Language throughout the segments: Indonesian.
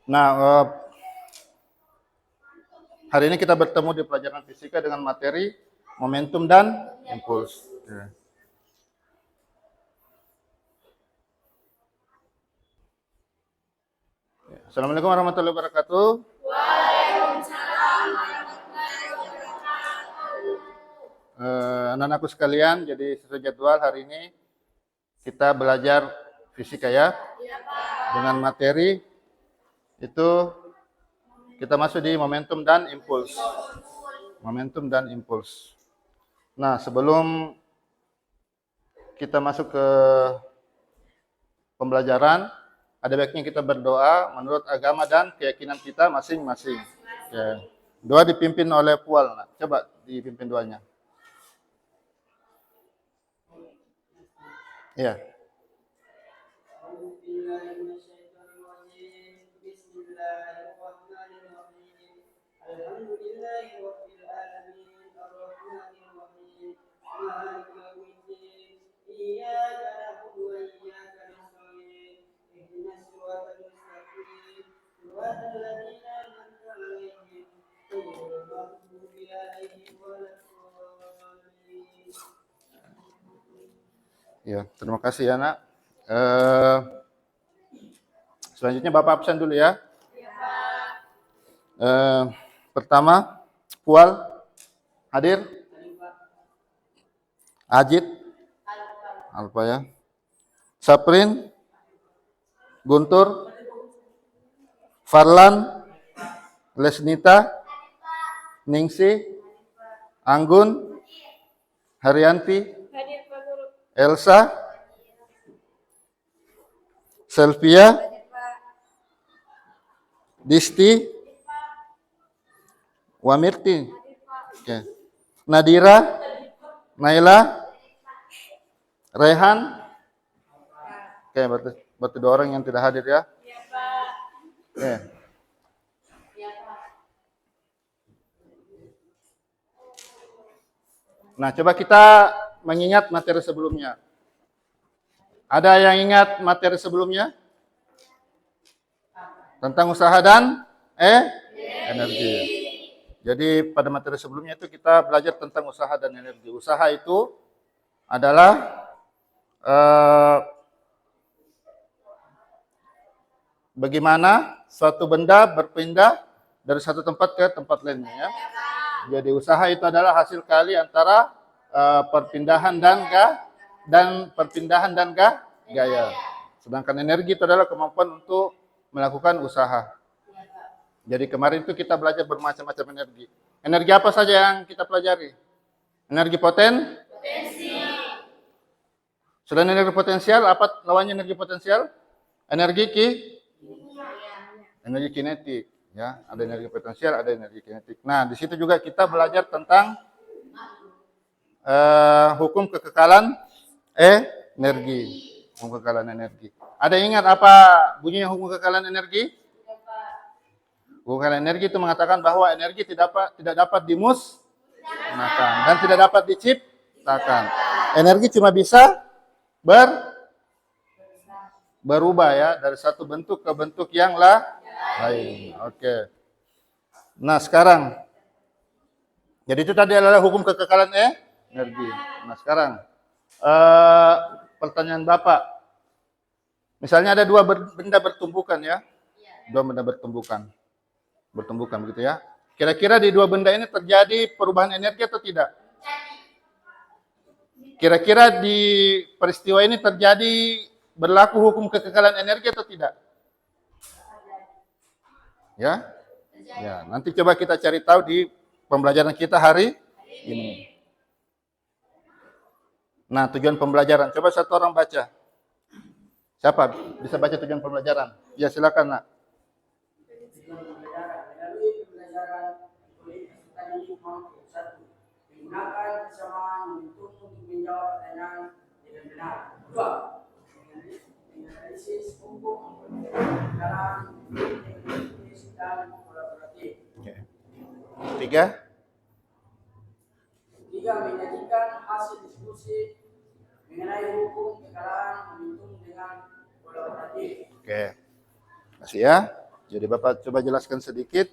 Nah, hari ini kita bertemu di pelajaran fisika dengan materi momentum dan impuls. Ya. Assalamualaikum warahmatullahi wabarakatuh. Waalaikumsalam warahmatullahi wabarakatuh. Anak-anakku sekalian, jadi sesuai jadwal hari ini kita belajar fisika ya. Dengan materi itu kita masuk di momentum dan impuls. Momentum dan impuls. Nah, sebelum kita masuk ke pembelajaran, ada baiknya kita berdoa menurut agama dan keyakinan kita masing-masing. Ya. Doa dipimpin oleh Pual. Nah, coba dipimpin doanya. Ya. Ya, terima kasih ya, Nak. Selanjutnya Bapak absen dulu ya. Pertama, Pual hadir. Ajit, Alfa ya. Saprin, Guntur, Farlan, Lesnita, Ningsi, Anggun, Haryanti, Elsa, Selvia, Disti, Wamirti, okay. Nadira, Naila, Rehan, oke, berarti dua orang yang tidak hadir ya. Oke. Nah, coba kita mengingat materi sebelumnya. Ada yang ingat materi sebelumnya? Tentang usaha dan energi. Jadi pada materi sebelumnya itu kita belajar tentang usaha dan energi. Usaha itu adalah bagaimana suatu benda berpindah dari satu tempat ke tempat lainnya ya. Jadi usaha itu adalah hasil kali antara perpindahan dan gaya. Sedangkan energi itu adalah kemampuan untuk melakukan usaha. Jadi kemarin itu kita belajar bermacam-macam energi. Energi apa saja yang kita pelajari? Energi potensial. Selain energi potensial, apa lawannya energi potensial? Energi kinetik. Ya, ada energi potensial, ada energi kinetik. Nah, di situ juga kita belajar tentang hukum kekekalan energi. Hukum kekekalan energi. Ada yang ingat apa bunyinya hukum kekekalan energi? Hukum kekekalan energi itu mengatakan bahwa energi tidak dapat dimusnahkan dan tidak dapat diciptakan. Energi cuma bisa berubah ya dari satu bentuk ke bentuk yang lain. Oke. Nah, sekarang jadi itu tadi adalah hukum kekekalan energi. Nah, sekarang pertanyaan Bapak. Misalnya ada dua benda bertumbukan ya. Dua benda bertumbukan begitu ya. Kira-kira di dua benda ini terjadi perubahan energi atau tidak? Kira-kira di peristiwa ini terjadi berlaku hukum kekekalan energi atau tidak? Ya? Ya, nanti coba kita cari tahu di pembelajaran kita hari ini. Nah, tujuan pembelajaran. Coba satu orang baca. Siapa bisa baca tujuan pembelajaran? Ya, silakan, Nak. Menggunakan kesamaan untuk menjawab pertanyaan dengan benar. Dua, menganalisis hukum dalam dan kolaboratif. Tiga, menyajikan hasil diskusi mengenai hukum kekalahan momentum dengan kolaboratif. Oke, masih ya. Jadi Bapak coba jelaskan sedikit.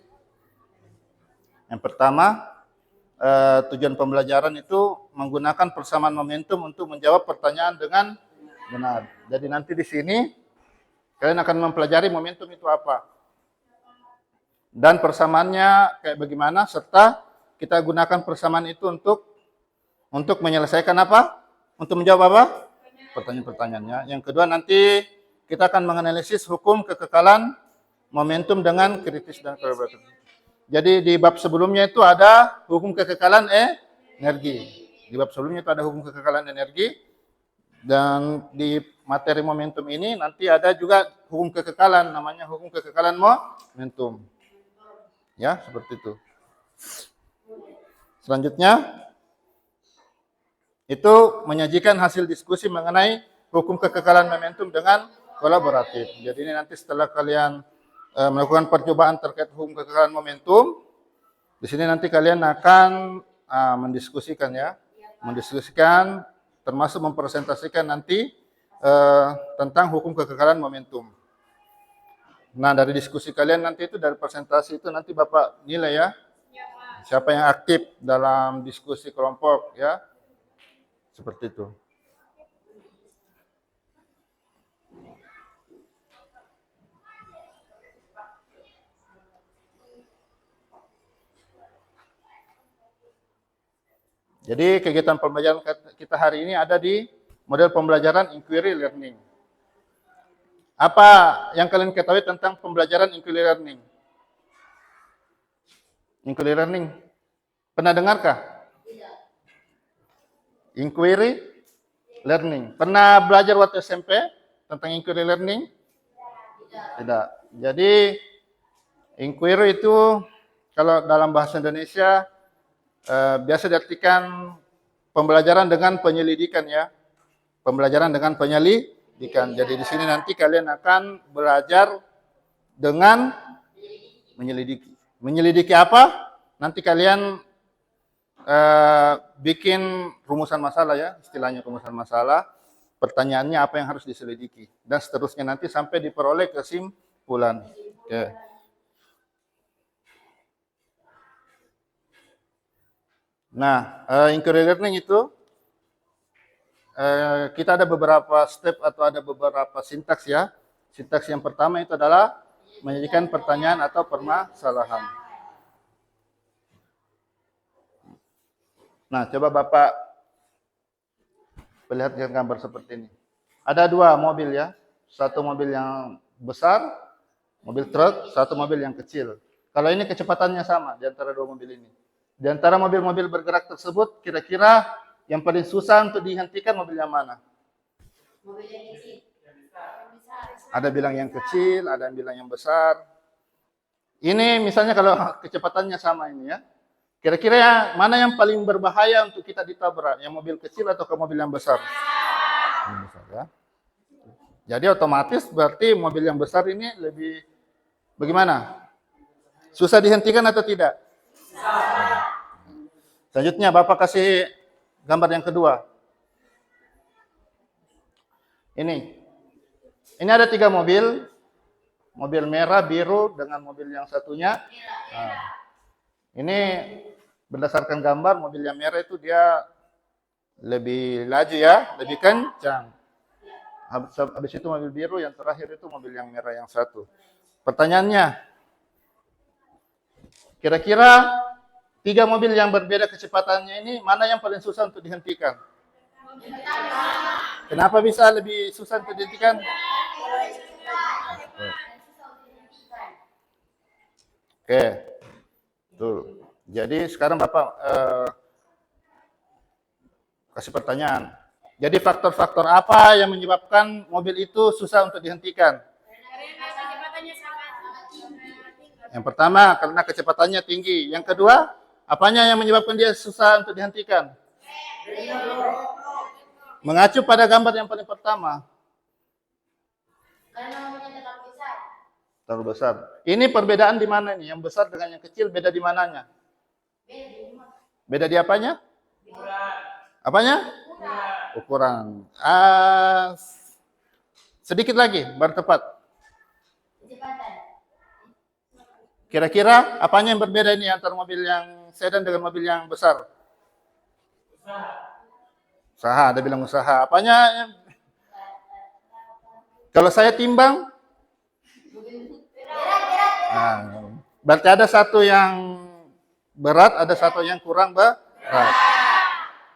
Yang pertama, tujuan pembelajaran itu menggunakan persamaan momentum untuk menjawab pertanyaan dengan benar. Jadi nanti di sini kalian akan mempelajari momentum itu apa. Dan persamaannya kayak bagaimana, serta kita gunakan persamaan itu untuk menyelesaikan apa? Untuk menjawab apa? Pertanyaan-pertanyaannya. Yang kedua nanti kita akan menganalisis hukum kekekalan momentum dengan kritis dan kolaboratif. Jadi di bab sebelumnya itu ada hukum kekekalan energi. Di bab sebelumnya itu ada hukum kekekalan energi. Dan di materi momentum ini nanti ada juga hukum kekekalan, namanya hukum kekekalan momentum. Ya, seperti itu. Selanjutnya, itu menyajikan hasil diskusi mengenai hukum kekekalan momentum dengan kolaboratif. Jadi ini nanti setelah kalian melakukan percobaan terkait hukum kekekalan momentum, di sini nanti kalian akan mendiskusikan ya, mendiskusikan termasuk mempresentasikan nanti tentang hukum kekekalan momentum. Nah, dari diskusi kalian nanti itu, dari presentasi itu nanti Bapak nilai ya, siapa yang aktif dalam diskusi kelompok ya, seperti itu. Jadi kegiatan pembelajaran kita hari ini ada di model pembelajaran inquiry learning. Apa yang kalian ketahui tentang pembelajaran inquiry learning? Inquiry learning. Pernah dengarkah? Inquiry learning. Pernah belajar waktu SMP tentang inquiry learning? Tidak. Jadi inquiry itu kalau dalam bahasa Indonesia biasa diartikan pembelajaran dengan penyelidikan ya. Pembelajaran dengan penyelidikan. Jadi di sini nanti kalian akan belajar dengan menyelidiki. Menyelidiki apa? Nanti kalian bikin rumusan masalah ya, istilahnya rumusan masalah. Pertanyaannya apa yang harus diselidiki. Dan seterusnya nanti sampai diperoleh kesimpulan. Oke. Nah, inquiry learning itu kita ada beberapa step atau ada beberapa sintaks ya. Sintaks yang pertama itu adalah menyajikan pertanyaan atau permasalahan. Nah, coba Bapak perlihatkan gambar seperti ini. Ada dua mobil ya. Satu mobil yang besar, mobil truk, satu mobil yang kecil. Kalau ini kecepatannya sama di antara dua mobil ini. Di antara mobil-mobil bergerak tersebut, kira-kira yang paling susah untuk dihentikan mobil yang mana? Mobil yang kecil. Ada bilang yang kecil, ada yang bilang yang besar. Ini misalnya kalau kecepatannya sama ini ya. Kira-kira mana yang paling berbahaya untuk kita ditabrak? Yang mobil kecil atau ke mobil yang besar? Yang besar ya. Jadi otomatis berarti mobil yang besar ini lebih bagaimana? Susah dihentikan atau tidak? Selanjutnya Bapak kasih gambar yang kedua. Ini ada 3 mobil. Mobil merah, biru, dengan mobil yang satunya. Nah, ini berdasarkan gambar, mobil yang merah itu dia lebih laju ya, lebih kencang. Habis itu mobil biru, yang terakhir itu mobil yang merah yang satu. Pertanyaannya, kira-kira 3 mobil yang berbeda kecepatannya ini, mana yang paling susah untuk dihentikan? Kenapa bisa lebih susah untuk dihentikan? Oke, tuh. Jadi sekarang Bapak kasih pertanyaan. Jadi faktor-faktor apa yang menyebabkan mobil itu susah untuk dihentikan? Yang pertama, karena kecepatannya tinggi. Yang kedua, apanya yang menyebabkan dia susah untuk dihentikan? Mengacu pada gambar yang paling pertama. Terlalu besar. Ini perbedaan di mana nih? Yang besar dengan yang kecil beda di mananya? Beda di apanya? Apanya? Ukuran. Sedikit lagi, baru tepat. Kira-kira apanya yang berbeda ini antara mobil yang sedan dengan mobil yang besar? Usaha, ada bilang usaha. Apanya? Kalau saya timbang, nah, berarti ada satu yang berat, ada satu yang kurang berat.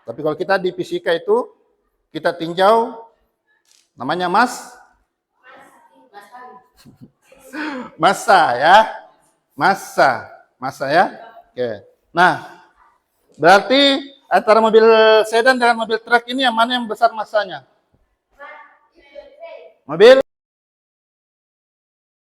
Tapi kalau kita di fisika itu, kita tinjau, namanya massa ya. Massa ya. Oke. Nah, berarti antara mobil sedan dengan mobil truk ini yang mana yang besar massanya? Mobil